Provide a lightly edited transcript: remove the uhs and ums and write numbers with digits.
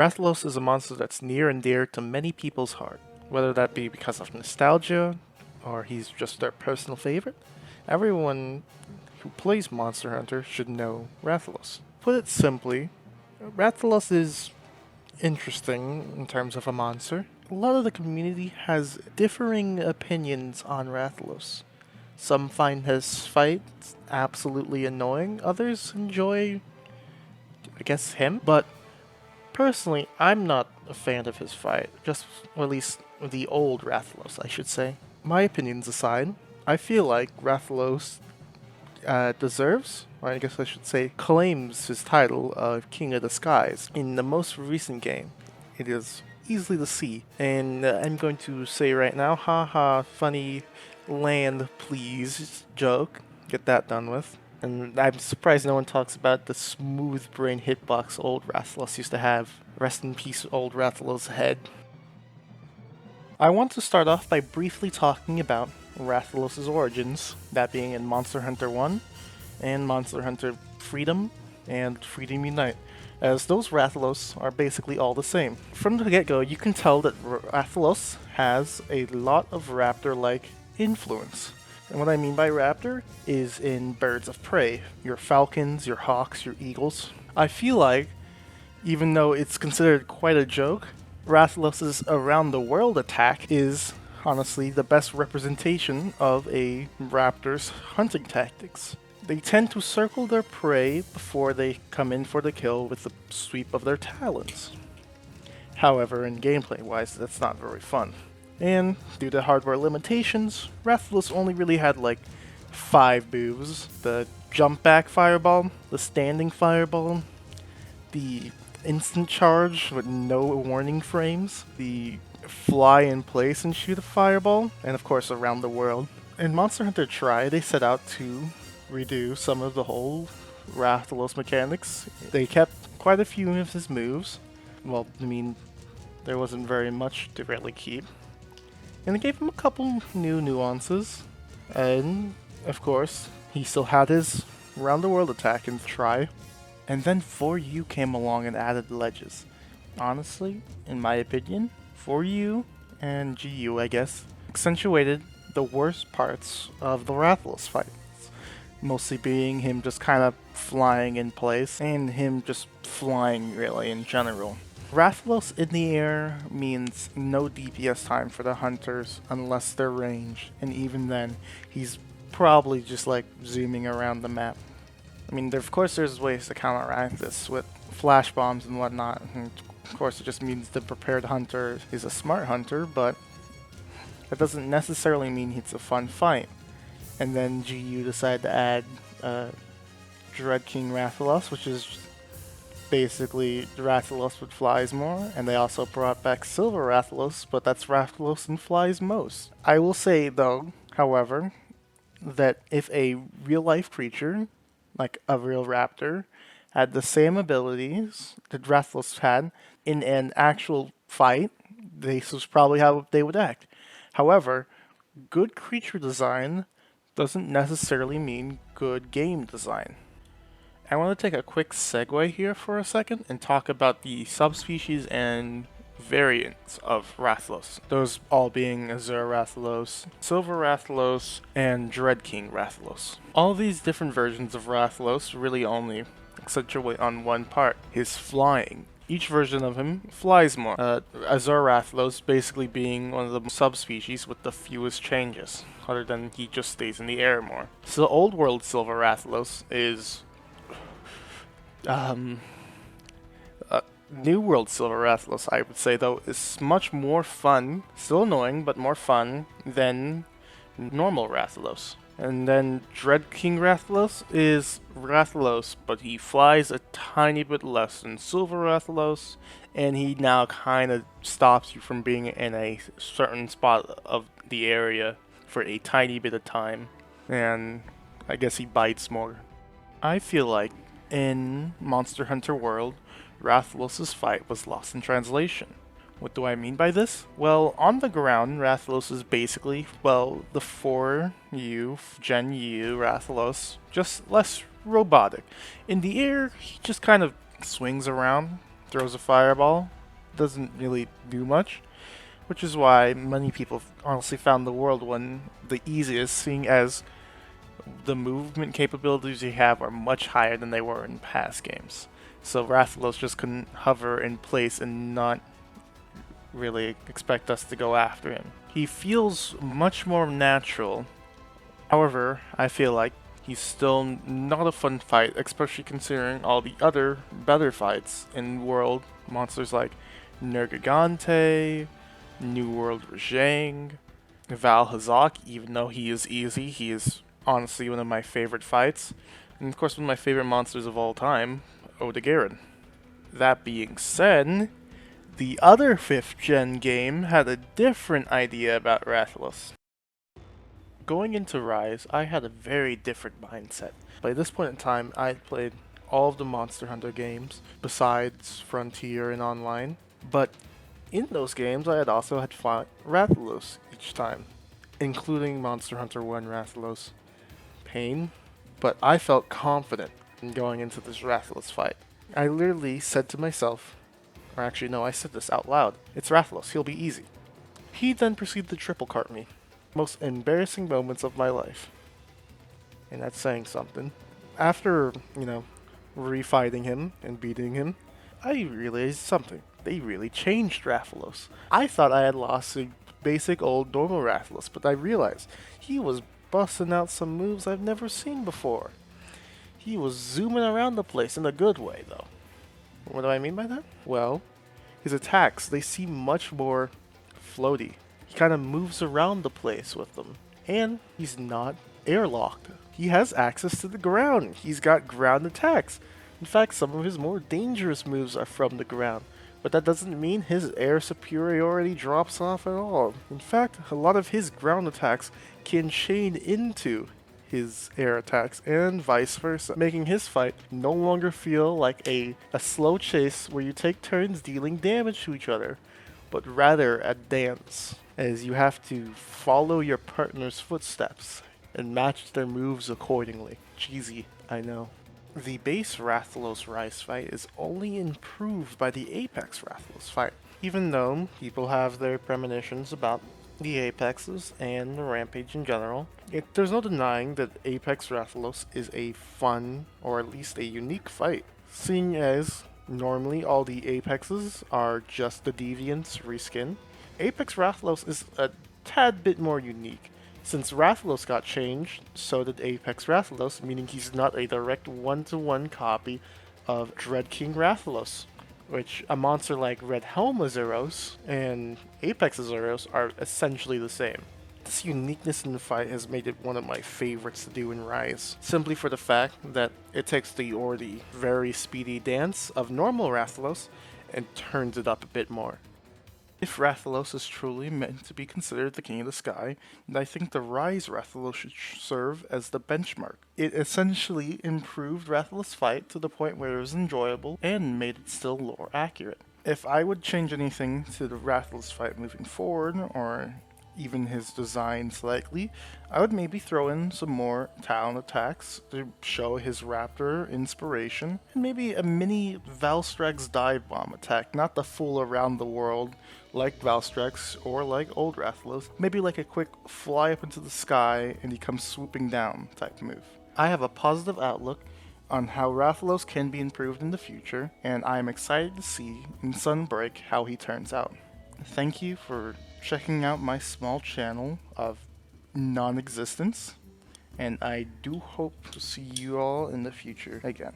Rathalos is a monster that's near and dear to many people's heart, whether that be because of nostalgia or he's just their personal favorite. Everyone who plays Monster Hunter should know Rathalos. Put it simply, Rathalos is interesting in terms of a monster. A lot of the community has differing opinions on Rathalos. Some find his fights absolutely annoying, others enjoy, I guess, him, but personally, I'm not a fan of his fight, or at least the old Rathalos, I should say. My opinions aside, I feel like Rathalos deserves, or I guess I should say, claims his title of King of the Skies in the most recent game. It is easily to see, and I'm going to say right now, haha, funny land please joke. Get that done with. And I'm surprised no one talks about the smooth brain hitbox old Rathalos used to have. Rest in peace, old Rathalos' head. I want to start off by briefly talking about Rathalos' origins, that being in Monster Hunter 1 and Monster Hunter Freedom and Freedom Unite, as those Rathalos are basically all the same. From the get-go, you can tell that Rathalos has a lot of raptor-like influence. And what I mean by raptor is in birds of prey, your falcons, your hawks, your eagles. I feel like, even though it's considered quite a joke, Rathalos' around the world attack is honestly the best representation of a raptor's hunting tactics. They tend to circle their prey before they come in for the kill with the sweep of their talons. However, in gameplay wise, that's not very fun. And due to hardware limitations, Rathalos only really had like 5 moves: the jump back fireball, the standing fireball, the instant charge with no warning frames, the fly in place and shoot a fireball, and of course around the world. In Monster Hunter Tri, they set out to redo some of the whole Rathalos mechanics. They kept quite a few of his moves. Well, I mean, there wasn't very much to really keep. And they gave him a couple new nuances. And, of course, he still had his round the world attack in Tri. And then 4U came along and added ledges. Honestly, in my opinion, 4U and GU, I guess, accentuated the worst parts of the Rathalos fights. Mostly being him just kind of flying in place, and him just flying really in general. Rathalos in the air means no DPS time for the hunters unless they're ranged, and even then, he's probably just like zooming around the map. I mean, of course there's ways to counteract this with flash bombs and whatnot, and of course it just means the prepared hunter is a smart hunter, but that doesn't necessarily mean it's a fun fight. And then GU decided to add Dread King Rathalos, which is basically Rathalos with flies more, and they also brought back Silver Rathalos, but that's Rathalos and flies most. I will say though, however, that if a real life creature, like a real raptor, had the same abilities that Rathalos had in an actual fight, this was probably how they would act. However, good creature design doesn't necessarily mean good game design. I want to take a quick segue here for a second and talk about the subspecies and variants of Rathalos. Those all being Azure Rathalos, Silver Rathalos, and Dread King Rathalos. All these different versions of Rathalos really only accentuate on one part: his flying. Each version of him flies more. Azure Rathalos basically being one of the subspecies with the fewest changes, other than he just stays in the air more. So Old World Silver Rathalos is New World Silver Rathalos, I would say, though, is much more fun, still annoying, but more fun than normal Rathalos. And then Dread King Rathalos is Rathalos, but he flies a tiny bit less than Silver Rathalos, and he now kind of stops you from being in a certain spot of the area for a tiny bit of time. And I guess he bites more. I feel like in Monster Hunter World, Rathalos' fight was lost in translation. What do I mean by this? Well, on the ground, Rathalos is basically, well, the 4U, Gen U Rathalos, just less robotic. In the air, he just kind of swings around, throws a fireball, doesn't really do much, which is why many people honestly found the World one the easiest, seeing as the movement capabilities you have are much higher than they were in past games. So Rathalos just couldn't hover in place and not really expect us to go after him. He feels much more natural. However, I feel like he's still not a fun fight, especially considering all the other better fights in World. Monsters like Nergigante, New World Rajang, Val Hazak, even though he is easy, he is honestly one of my favorite fights. And of course, one of my favorite monsters of all time, Odegarin. That being said, the other 5th gen game had a different idea about Rathalos. Going into Rise, I had a very different mindset. By this point in time, I had played all of the Monster Hunter games, besides Frontier and Online. But in those games, I had also had fought Rathalos each time, including Monster Hunter 1 Rathalos. Pain, but I felt confident in going into this Rathalos fight. I literally said to myself, or actually no, I said this out loud, it's Rathalos, he'll be easy. He then proceeded to triple cart me. Most embarrassing moments of my life. And that's saying something. After, refighting him and beating him, I realized something. They really changed Rathalos. I thought I had lost a basic old normal Rathalos, but I realized he was busting out some moves I've never seen before. He was zooming around the place in a good way, though. What do I mean by that? Well, his attacks, they seem much more floaty. He kind of moves around the place with them. And he's not airlocked. He has access to the ground. He's got ground attacks. In fact, some of his more dangerous moves are from the ground. But that doesn't mean his air superiority drops off at all. In fact, a lot of his ground attacks can chain into his air attacks and vice versa, making his fight no longer feel like a slow chase where you take turns dealing damage to each other, but rather a dance, as you have to follow your partner's footsteps and match their moves accordingly. Cheesy, I know. The base Rathalos Rise fight is only improved by the Apex Rathalos fight, even though people have their premonitions about the Apexes and the Rampage in general. There's no denying that Apex Rathalos is a fun, or at least a unique fight, seeing as normally all the Apexes are just the Deviants reskin. Apex Rathalos is a tad bit more unique. Since Rathalos got changed, so did Apex Rathalos, meaning he's not a direct one-to-one copy of Dread King Rathalos, which a monster like Red Helm Azuros and Apex Azuros are essentially the same. This uniqueness in the fight has made it one of my favorites to do in Rise, simply for the fact that it takes the already very speedy dance of normal Rathalos and turns it up a bit more. If Rathalos is truly meant to be considered the king of the sky, then I think the Rise Rathalos should serve as the benchmark. It essentially improved Rathalos' fight to the point where it was enjoyable and made it still lore accurate. If I would change anything to the Rathalos fight moving forward, or even his design slightly, I would maybe throw in some more talent attacks to show his raptor inspiration, and maybe a mini Valstrax dive bomb attack, not the full around the world like Valstrax or like old Rathalos, maybe like a quick fly up into the sky and he comes swooping down type move. I have a positive outlook on how Rathalos can be improved in the future, and I am excited to see in Sunbreak how he turns out. Thank you for checking out my small channel of non-existence, and I do hope to see you all in the future again.